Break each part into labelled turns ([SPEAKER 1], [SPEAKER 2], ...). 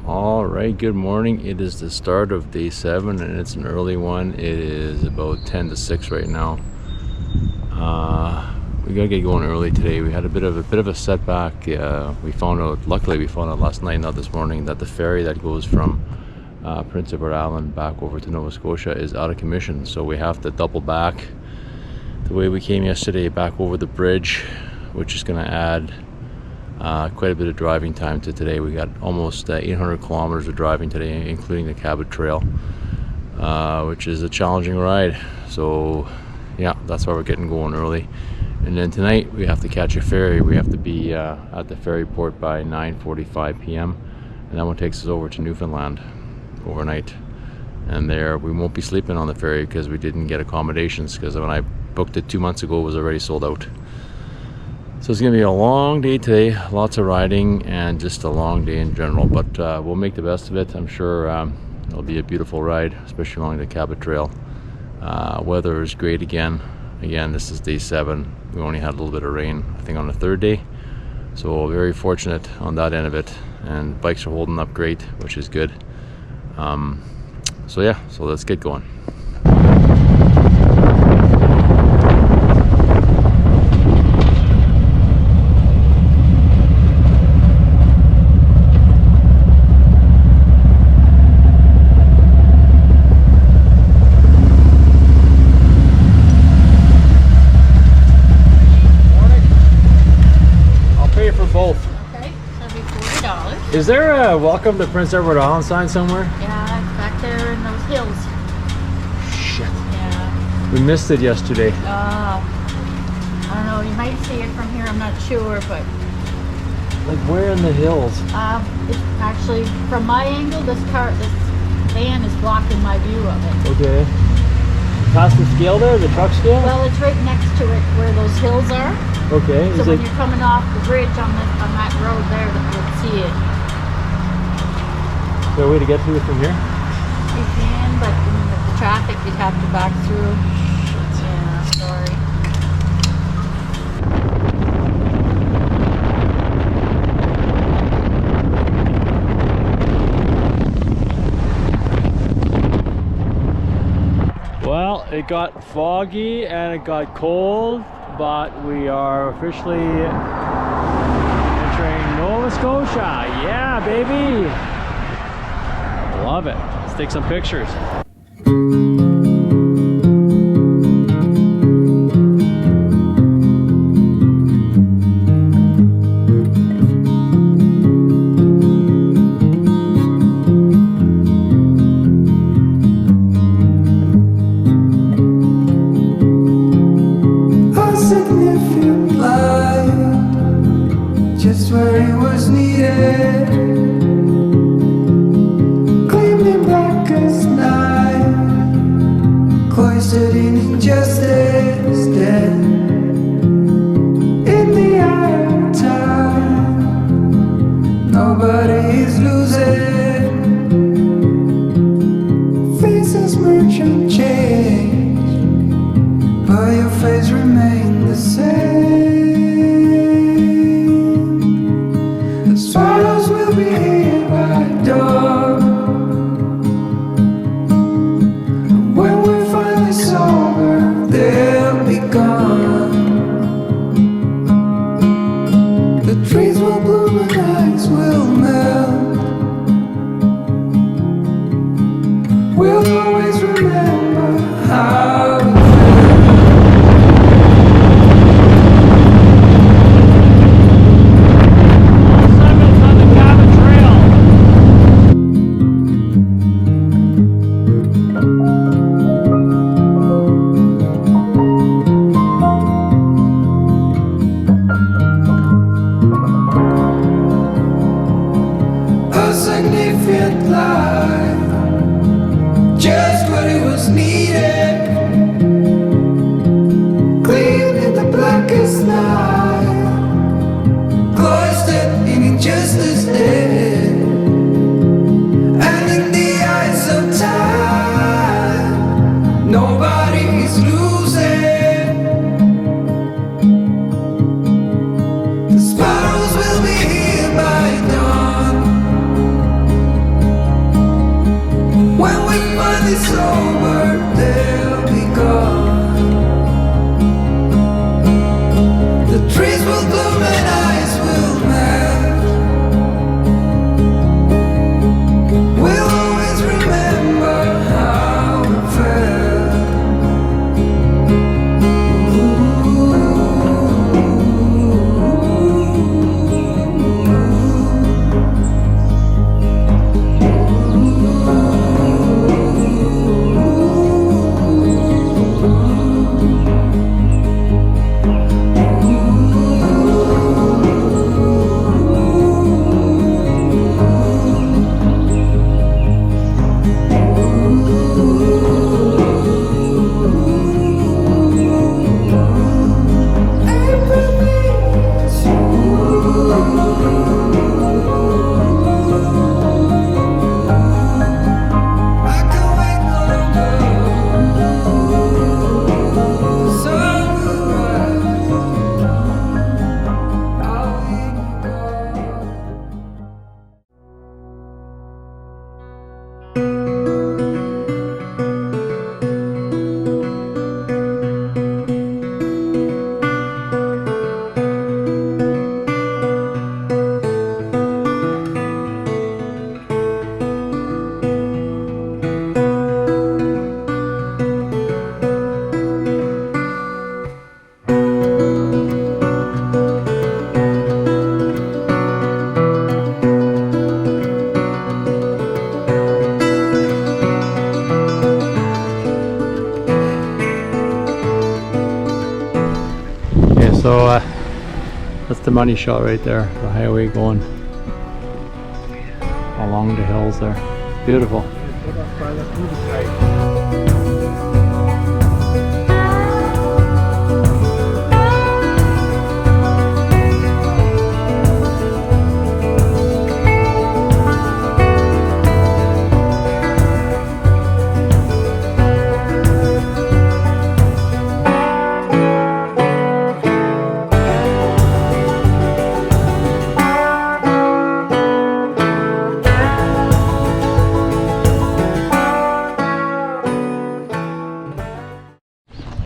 [SPEAKER 1] All right, good morning. It is the start of day 7 and it's an early one. It is about 10 to 6 right now. We gotta get going early today. We had a bit of a setback. Luckily we found out last night, not this morning, that the ferry that goes from Prince Edward Island back over to Nova Scotia is out of commission. So we have to double back the way we came yesterday back over the bridge, which is gonna add quite a bit of driving time to today. We got almost 800 kilometers of driving today, including the Cabot Trail, which is a challenging ride. So yeah, that's why we're getting going early. And then tonight we have to catch a ferry. We have to be at the ferry port by 9:45 p.m. and that one takes us over to Newfoundland overnight. And there we won't be sleeping on the ferry because we didn't get accommodations, because when I booked it 2 months ago it was already sold out. So it's going to be a long day today, lots of riding and just a long day in general, but we'll make the best of it. I'm sure it'll be a beautiful ride, especially along the Cabot Trail. Weather is great again. Again, this is day 7. We only had a little bit of rain, I think, on the 3rd day. So very fortunate on that end of it. And bikes are holding up great, which is good. So yeah, so let's get going. Is there a welcome to Prince Edward Island sign somewhere?
[SPEAKER 2] Yeah, it's back there in those hills.
[SPEAKER 1] Shit.
[SPEAKER 2] Yeah.
[SPEAKER 1] We missed it yesterday.
[SPEAKER 2] I don't know, you might see it from here, I'm not sure, but...
[SPEAKER 1] Like where in the hills?
[SPEAKER 2] It's actually, from my angle, this van is blocking my view of it.
[SPEAKER 1] Okay. Past the scale there, the truck scale?
[SPEAKER 2] Well, it's right next to it, where those hills are.
[SPEAKER 1] Okay.
[SPEAKER 2] So when you're coming off the bridge on that road there, you'll see it.
[SPEAKER 1] Is there a way to get to it from here?
[SPEAKER 2] You can, but with the traffic, you'd have to back through. Yeah, sorry. Well, it got foggy and it got cold, but we are officially entering Nova Scotia. Yeah, baby! Love it. Let's take some pictures.
[SPEAKER 3] A significant light, just where it was needed. Cloistered in injustice, dead in the eye of time. Nobody is losing. Faces merge and change, but your face remains the same. The swallows will be here by dawn. They'll be gone. The trees will bloom and ice will melt. We'll always remember how we
[SPEAKER 1] Simon's on the Cabot Trail.
[SPEAKER 3] significant life, just what it was needed, clean in the blackest night, cloistered in injustice dead, and in the eyes of time, nobody is losing. The sparrows will be here by dawn. sober, they'll be gone. The trees will bloom and ice will melt. We'll always remember how it felt.
[SPEAKER 2] So that's the money shot right there, the highway going along the hills there. Beautiful.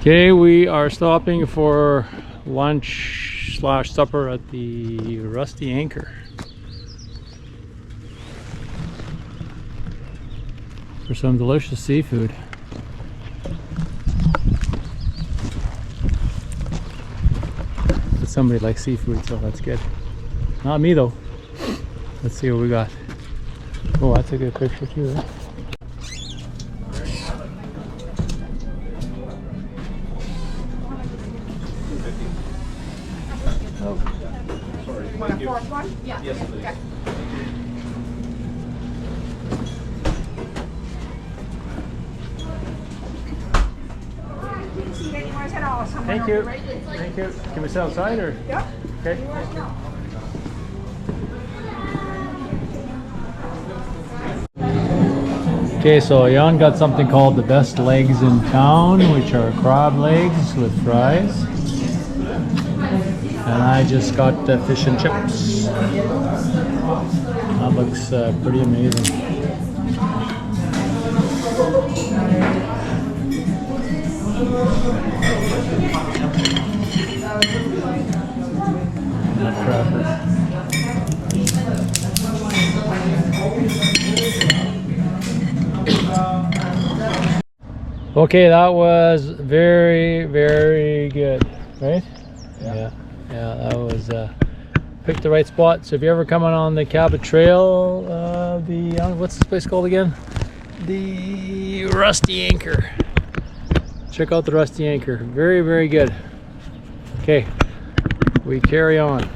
[SPEAKER 2] Okay, we are stopping for lunch slash supper at the Rusty Anchor for some delicious seafood. But somebody likes seafood, so that's good. Not me though. Let's see what we got. Oh, that's a good picture too, right?
[SPEAKER 4] Yeah. Yes, please. Okay.
[SPEAKER 2] Thank you. Thank you. Can we sit outside or?
[SPEAKER 4] Yeah.
[SPEAKER 2] Okay. Okay, so Jan got something called the best legs in town, which are crab legs with fries. And I just got fish and chips. That looks pretty amazing. Nutcracker. Okay, that was very, very good, right? Yeah. Yeah, that was picked the right spot. So if you're ever coming on the Cabot Trail, what's this place called again? The Rusty Anchor. Check out the Rusty Anchor. Very, very good. Okay, we carry on.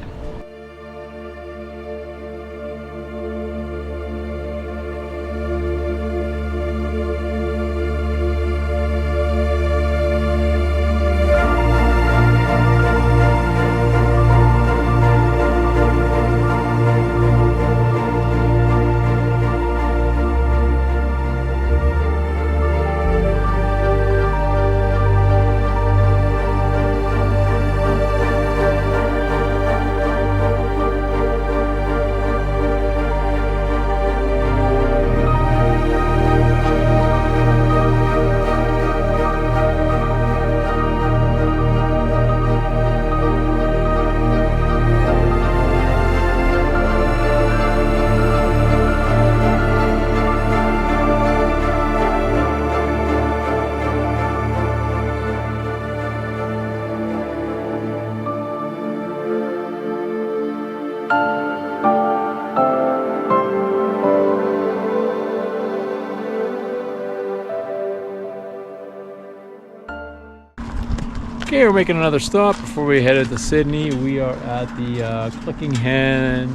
[SPEAKER 2] Okay, we're making another stop before we head to Sydney. We are at the Clicking Hen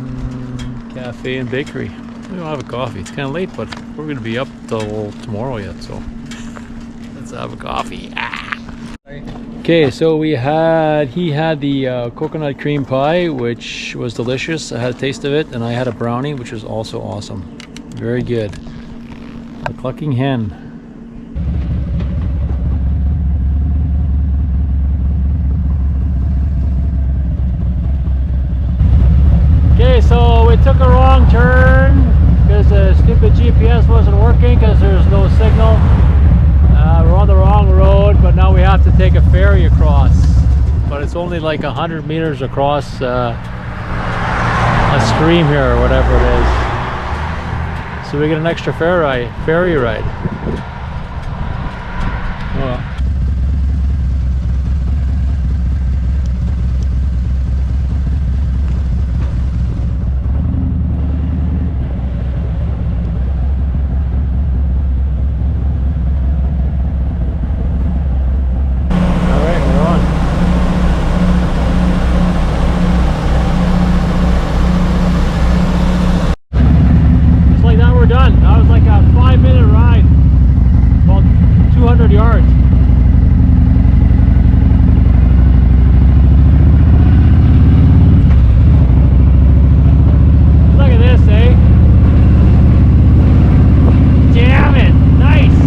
[SPEAKER 2] Cafe and Bakery. We don't have a coffee. It's kind of late, but we're going to be up till tomorrow yet, so let's have a coffee. Okay, so he had the coconut cream pie, which was delicious. I had a taste of it, and I had a brownie, which was also awesome. Very good. The Clucking Hen. Okay, so we took a wrong turn because the stupid GPS wasn't working because there's no signal. We're on the wrong road, but now we have to take a ferry across. But it's only like 100 meters across a stream here or whatever it is. So we get an extra ferry ride. Well. Done. That was like a 5-minute ride, about 200 yards. Look at this, eh? Damn it! Nice!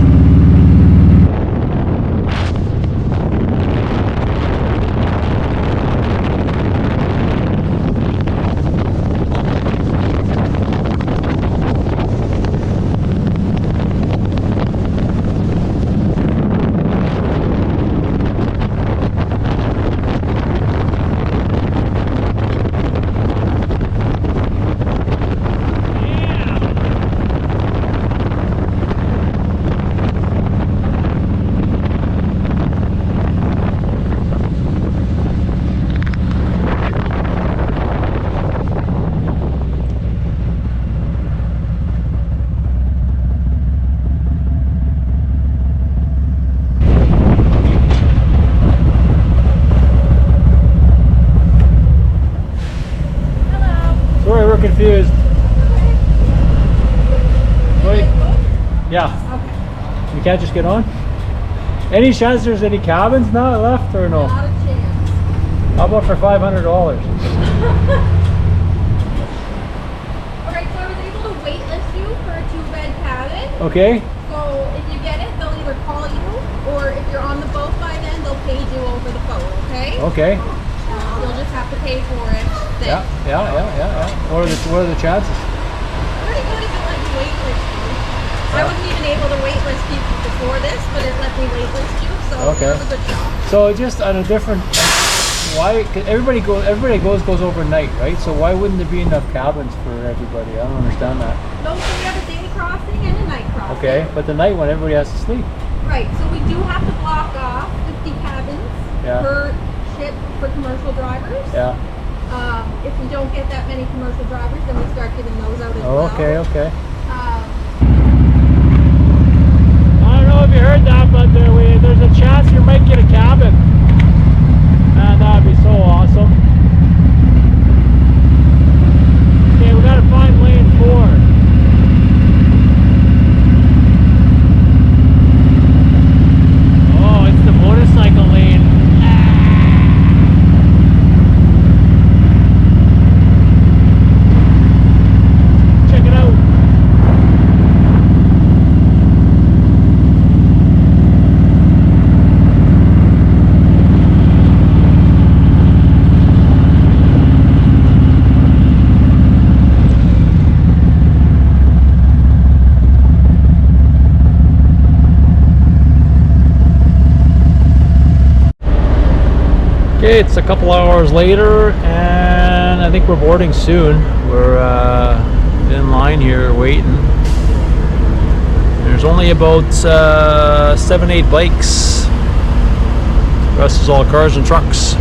[SPEAKER 2] Confused. Wait. Yeah. Okay. You can't just get on? Any chance there's any cabins now left or no?
[SPEAKER 4] Not a chance.
[SPEAKER 2] How about for $500?
[SPEAKER 4] Alright, so I was able to waitlist you for a 2-bed cabin.
[SPEAKER 2] Okay.
[SPEAKER 4] So if you get it, they'll either call you, or if you're on the boat by then, they'll pay you over the phone, okay?
[SPEAKER 2] Okay.
[SPEAKER 4] You'll just have to pay for it then.
[SPEAKER 2] Yeah. What are the chances?
[SPEAKER 4] Pretty good if it let you waitlist you. I wasn't even able to waitlist you before this, but it let me waitlist you, so
[SPEAKER 2] Okay.
[SPEAKER 4] it was a good shot.
[SPEAKER 2] So just on a different, why? 'Cause everybody goes overnight, right? So why wouldn't there be enough cabins for everybody? I don't understand that.
[SPEAKER 4] No, so we have a day crossing and a night crossing.
[SPEAKER 2] Okay, but the night one everybody has to sleep.
[SPEAKER 4] Right, so we do have to block off 50 cabins
[SPEAKER 2] Yeah.
[SPEAKER 4] per ship for commercial drivers.
[SPEAKER 2] Yeah.
[SPEAKER 4] If we don't get that many commercial drivers, then we start giving those out as well.
[SPEAKER 2] Oh, okay.
[SPEAKER 4] Um,
[SPEAKER 2] I don't know if you heard that, but there's a chance you might get a cabin. Man, that'd be so awesome. Okay, we gotta find lane 4. Oh, it's the motorcycle lane. Check it out. Okay, it's a couple hours later, and I think we're boarding soon. We're in line here waiting. There's only about 7-8 bikes. The rest is all cars and trucks.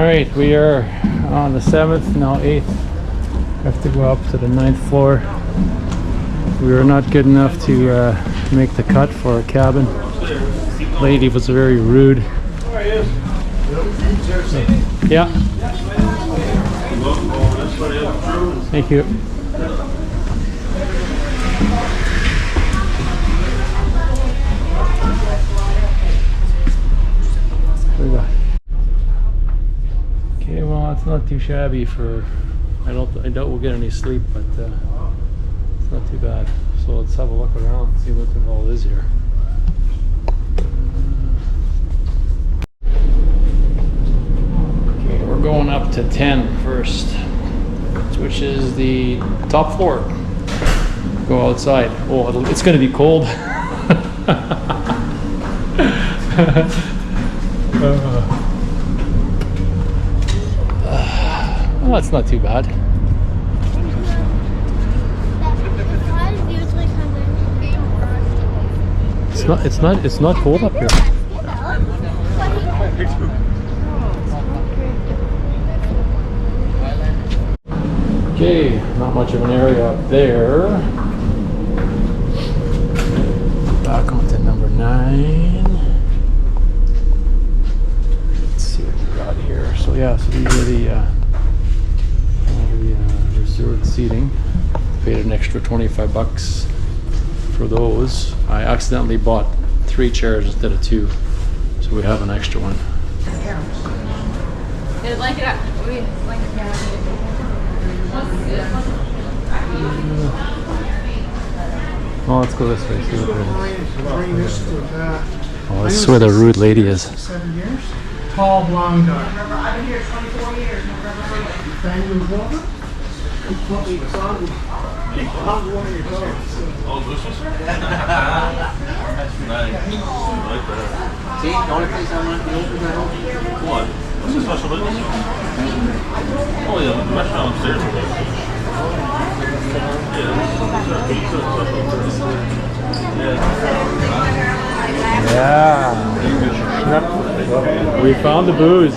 [SPEAKER 2] right, we are on the 7th, now 8th. Have to go up to the 9th floor. We were not good enough to make the cut for a cabin. Lady was very rude. Yeah. Thank you. Okay, well, it's not too shabby for. I doubt we'll get any sleep, but it's not too bad. So let's have a look around, see what the all is here. Okay, we're going up to 10 first, which is the top floor. Go outside. Oh, it's going to be cold. Oh, it's not too bad. It's not cold up here. Okay, not much of an area up there. Back onto number 9. Let's see what we got here. So yeah, so these are the reserved seating. Paid an extra $25 for those. I accidentally bought 3 chairs instead of 2, so we have an extra one. Oh, let's go this way. See what it is. Oh, this is where the rude lady is.
[SPEAKER 5] 7 years. Tall blonde guy.
[SPEAKER 4] I've been here 24 years.
[SPEAKER 5] Family water. Oh,
[SPEAKER 6] this was her? That's nice. I like that.
[SPEAKER 7] See, the only place I want to open that open.
[SPEAKER 6] What? What's the special business? Oh yeah, the restaurant upstairs.
[SPEAKER 2] Yeah. We found the booze.